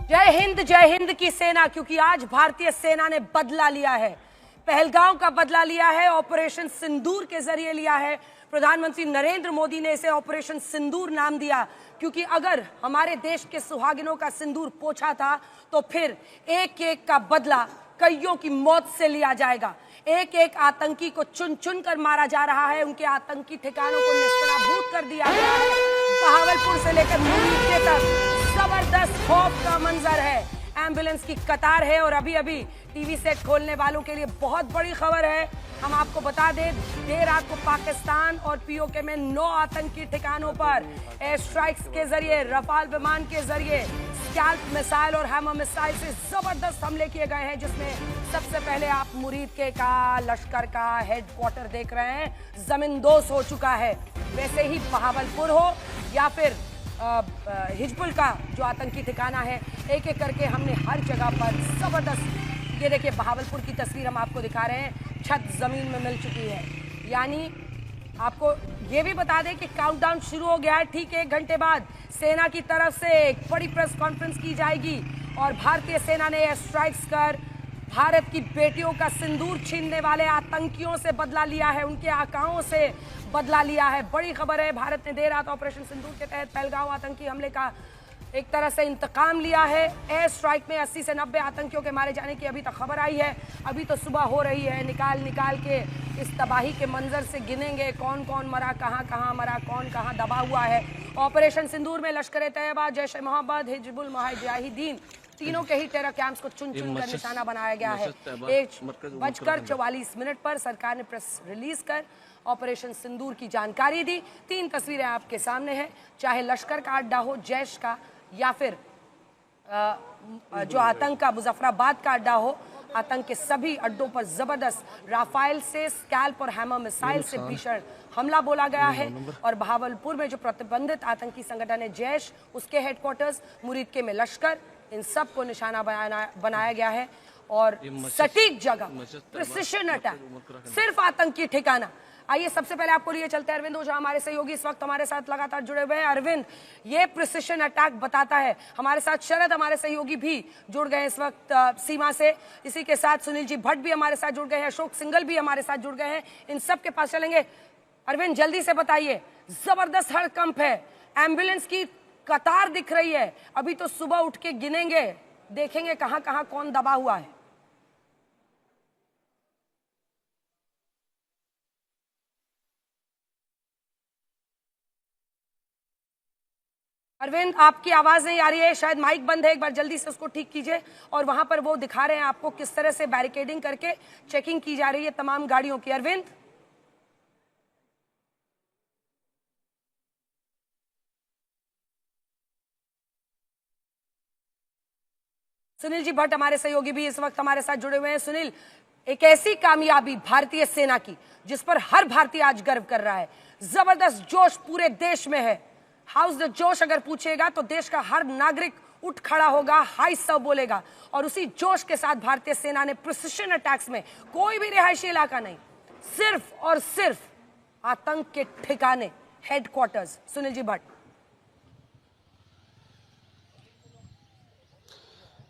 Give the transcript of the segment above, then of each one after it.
जय हिंद की सेना, क्योंकि आज भारतीय सेना ने बदला लिया है। पहलगांव का बदला लिया है, ऑपरेशन सिंदूर के जरिए लिया है। प्रधानमंत्री नरेंद्र मोदी ने इसे ऑपरेशन सिंदूर नाम दिया, क्योंकि अगर हमारे देश के सुहागिनों का सिंदूर पोंछा था तो फिर एक एक का बदला कईयों की मौत से लिया जाएगा। एक एक आतंकी को चुन चुन कर मारा जा रहा है, उनके आतंकी ठिकानों को निस्तानाबूद कर दिया गया है। बहावलपुर से लेकर मुरीद तक जबरदस्त खौफ का मंजर है। एम्बुलेंस की कतार है और अभी अभी टीवी सेट खोलने वालों के लिए बहुत बड़ी खबर है। हम आपको बता दें, देर रात को पाकिस्तान और पीओके में 9 आतंकी ठिकानों पर एयर स्ट्राइक्स के जरिए, रफाल विमान के जरिए, स्कैल्प मिसाइल और हैमर मिसाइल से जबरदस्त हमले किए गए हैं, जिसमें सबसे पहले आप मुरीद के का लश्कर का हेडक्वार्टर देख रहे हैं, जमींदोज हो चुका है। वैसे ही बहावलपुर हो या फिर हिजबुल का जो आतंकी ठिकाना है, एक एक करके हमने हर जगह पर जबरदस्त, ये देखिए बहावलपुर की तस्वीर हम आपको दिखा रहे हैं, छत जमीन में मिल चुकी है। यानी आपको ये भी बता दें कि काउंटडाउन शुरू हो गया है। ठीक 1 घंटे बाद सेना की तरफ से एक बड़ी प्रेस कॉन्फ्रेंस की जाएगी और भारतीय सेना ने एयर स्ट्राइक्स कर भारत की बेटियों का सिंदूर छीनने वाले आतंकियों से बदला लिया है, उनके आकाओं से बदला लिया है। बड़ी खबर है, भारत ने देर रात ऑपरेशन सिंदूर के तहत पहलगांव आतंकी हमले का एक तरह से इंतकाम लिया है। एयर स्ट्राइक में 80 से 90 आतंकियों के मारे जाने की अभी तक खबर आई है। अभी तो सुबह हो रही है, निकाल के इस तबाही के मंजर से गिनेंगे कौन कौन मरा, कहाँ मरा, कौन कहाँ दबा हुआ है। ऑपरेशन सिंदूर में लश्कर तैयबा, जैश ए मोहम्मद, हिजबुल मुजाहिदीन तीनों के ही टेरर कैंप्स को चुन चुन कर निशाना बनाया गया है। 1:44 पर सरकार ने प्रेस रिलीज कर ऑपरेशन सिंदूर की जानकारी दी। 3 तस्वीरें आपके सामने हैं, चाहे लश्कर का अड्डा हो, जैश का, या फिर जो आतंक का मुजफ्फराबाद का अड्डा हो। आतंक के सभी अड्डों पर जबरदस्त राफेल से, स्कैल्प और हैमर मिसाइल से भीषण हमला बोला गया है। और बहावलपुर में जो प्रतिबंधित आतंकी संगठन है जैश, उसके हेडक्वार्टर्स, मुरीद के में लश्कर, इन सब को निशाना बनाया गया है। और सटीक जगह, प्रिसिशन अटैक, सिर्फ आतंकी ठिकाना। आइए सबसे पहले आपको लिए चलते हैं अरविंद ओझा, हमारे सहयोगी इस वक्त हमारे साथ लगातार जुड़े हुए हैं। अरविंद, ये प्रिसिशन अटैक बताता है, हमारे साथ शरद हमारे सहयोगी भी जुड़ गए इस वक्त सीमा से, इसी के साथ सुनील जी भट्ट भी हमारे साथ जुड़ गए हैं, अशोक सिंगल भी हमारे साथ जुड़ गए हैं। इन सब के पास चलेंगे। अरविंद, जल्दी से बताइए, जबरदस्त हड़कंप है, एम्बुलेंस की कतार दिख रही है। अभी तो सुबह उठ के गिनेंगे, देखेंगे कहां कहां कौन दबा हुआ है। अरविंद, आपकी आवाज नहीं आ रही है, शायद माइक बंद है, एक बार जल्दी से उसको ठीक कीजिए। और वहां पर वो दिखा रहे हैं आपको किस तरह से बैरिकेडिंग करके चेकिंग की जा रही है तमाम गाड़ियों की। अरविंद, सुनील जी भट्ट हमारे सहयोगी भी इस वक्त हमारे साथ जुड़े हुए हैं। सुनील, एक ऐसी कामयाबी भारतीय सेना की जिस पर हर भारतीय आज गर्व कर रहा है, जबरदस्त जोश पूरे देश में है। हाउस द जोश अगर पूछेगा तो देश का हर नागरिक उठ खड़ा होगा, हाई सव बोलेगा। और उसी जोश के साथ भारतीय सेना ने प्रिसिशन अटैक्स में कोई भी रिहायशी इलाका नहीं, सिर्फ और सिर्फ आतंक के ठिकाने, हेडक्वार्टर्स। सुनील जी भट्ट।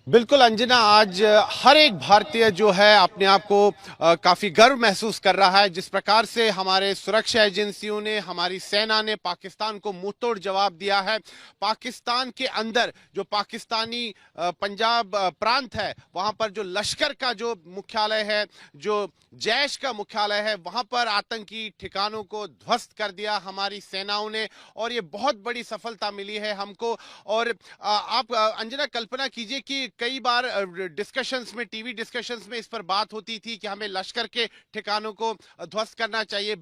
बिल्कुल अंजना, आज हर एक भारतीय जो है अपने आप को काफी गर्व महसूस कर रहा है। जिस प्रकार से हमारे सुरक्षा एजेंसियों ने, हमारी सेना ने पाकिस्तान को मुंहतोड़ जवाब दिया है। पाकिस्तान के अंदर जो पाकिस्तानी पंजाब प्रांत है, वहां पर जो लश्कर का जो मुख्यालय है, जो जैश का मुख्यालय है, वहां पर आतंकी ठिकानों को ध्वस्त कर दिया हमारी सेनाओं ने, और ये बहुत बड़ी सफलता मिली है हमको। और आप अंजना कल्पना कीजिए कि कई बार डिस्कशंस में, टीवी डिस्कशंस में इस पर बात होती थी कि हमें लश्कर के ठिकानों को ध्वस्त करना चाहिए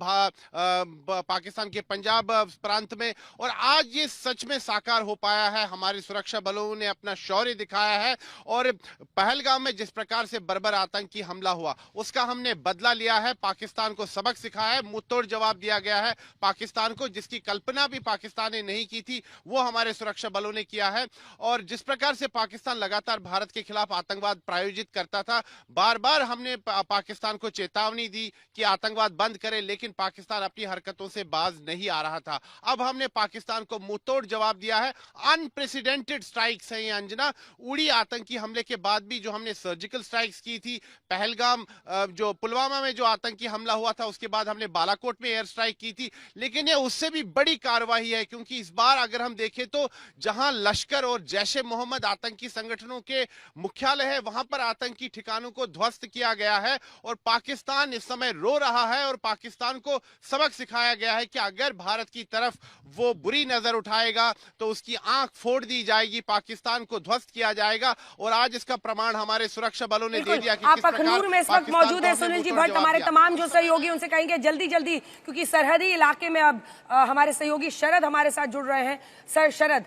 पाकिस्तान के पंजाब प्रांत में। और आज ये सच में साकार हो पाया है। हमारे सुरक्षा बलों ने अपना शौर्य दिखाया है और पहलगाम में जिस प्रकार से बर्बर आतंकी हमला हुआ, उसका हमने बदला लिया है। पाकिस्तान को सबक सिखाया है, मुंहतोड़ जवाब दिया गया है पाकिस्तान को, जिसकी कल्पना भी पाकिस्तान ने नहीं की थी, वो हमारे सुरक्षा बलों ने किया है। और जिस प्रकार से पाकिस्तान लगातार भारत के खिलाफ आतंकवाद प्रायोजित करता था। बार बार हमने पाकिस्तान को चेतावनी दी कि आतंकवाद बंद करे, लेकिन पाकिस्तान अपनी हरकतों से बाज नहीं आ रहा था। अब हमने पाकिस्तान को मुंहतोड़ जवाब दिया है। अनप्रेसिडेंटेड स्ट्राइक्स हैं ये अंजना। उड़ी आतंकी हमले के बाद भी जो हमने सर्जिकल स्ट्राइक्स की थी, पहलगाम जो पुलवामा में जो आतंकी हमला हुआ था, उसके बाद हमने बालाकोट में एयर स्ट्राइक की थी, लेकिन ये उससे भी बड़ी कार्रवाई है, क्योंकि इस बार अगर हम देखें तो जहां लश्कर और जैश ए मोहम्मद आतंकी संगठनों के मुख्यालय है, वहां पर आतंकी ठिकानों को ध्वस्त किया गया है और पाकिस्तान इस समय रो रहा है और पाकिस्तान को सबक सिखाया गया है कि अगर भारत की तरफ वो बुरी नजर उठाएगा तो उसकी आंख फोड़ दी जाएगी, पाकिस्तान को ध्वस्त किया जाएगा। और आज इसका प्रमाण हमारे सुरक्षा बलों ने दे दिया कि आप अखनूर में इस वक्त मौजूद है। सुनील जी भट्ट हमारे तमाम जो सहयोगी उनसे कहेंगे जल्दी जल्दी, क्योंकि सरहदी इलाके में अब हमारे सहयोगी शरद हमारे साथ जुड़ रहे हैं। सर शरद,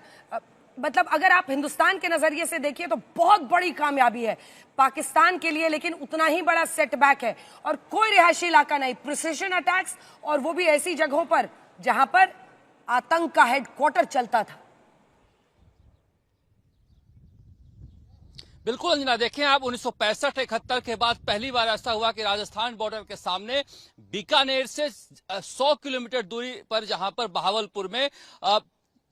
मतलब अगर आप हिंदुस्तान के नजरिए से देखिए तो बहुत बड़ी कामयाबी है पाकिस्तान के लिए, लेकिन उतना ही बड़ा सेटबैक है और कोई रिहायशी इलाका नहीं, प्रिसिशन अटैक्स, और वो भी ऐसी जगहों पर जहां पर आतंक का हेडक्वार्टर चलता था। बिल्कुल अंजना, देखें आप 1965-71 के बाद पहली बार ऐसा हुआ कि राजस्थान बॉर्डर के सामने बीकानेर से 100 किलोमीटर दूरी पर जहां पर बहावलपुर में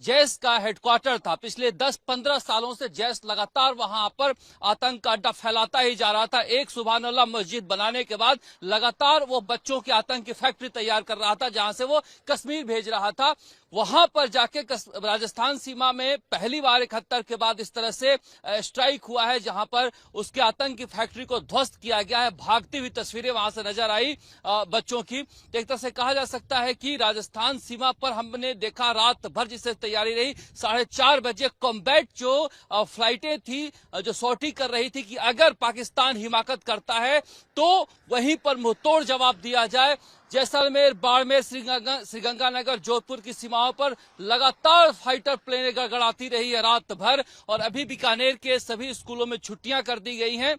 जैश का हेडक्वार्टर था, पिछले 10-15 सालों से जैश लगातार वहां पर आतंक का अड्डा फैलाता ही जा रहा था। एक सुभान अल्लाह मस्जिद बनाने के बाद लगातार वो बच्चों की आतंक की फैक्ट्री तैयार कर रहा था, जहां से वो कश्मीर भेज रहा था। वहां पर जाके राजस्थान सीमा में पहली बार 71 के बाद इस तरह से स्ट्राइक हुआ है, जहां पर उसके आतंक की फैक्ट्री को ध्वस्त किया गया है। भागती हुई तस्वीरें वहां से नजर आई बच्चों की। एक तरह से कहा जा सकता है कि राजस्थान सीमा पर हमने देखा रात भर जिससे तैयारी रही, 4:30 बजे कॉम्बैट जो फ्लाइटें थी जो सॉर्टी कर रही थी कि अगर पाकिस्तान हिमाकत करता है तो वहीं पर मुंहतोड़ जवाब दिया जाए। जैसलमेर, बाड़मेर, श्रीगंगानगर, जोधपुर की सीमाओं पर लगातार फाइटर प्लेनें गड़गड़ाती रही है रात भर, और अभी बीकानेर के सभी स्कूलों में छुट्टियां कर दी गई हैं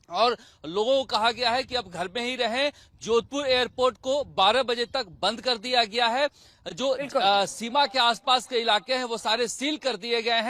और लोगों को कहा गया है कि अब घर में ही रहें। जोधपुर एयरपोर्ट को 12 बजे तक बंद कर दिया गया है। जो सीमा के आसपास के इलाके हैं वो सारे सील कर दिए गए हैं।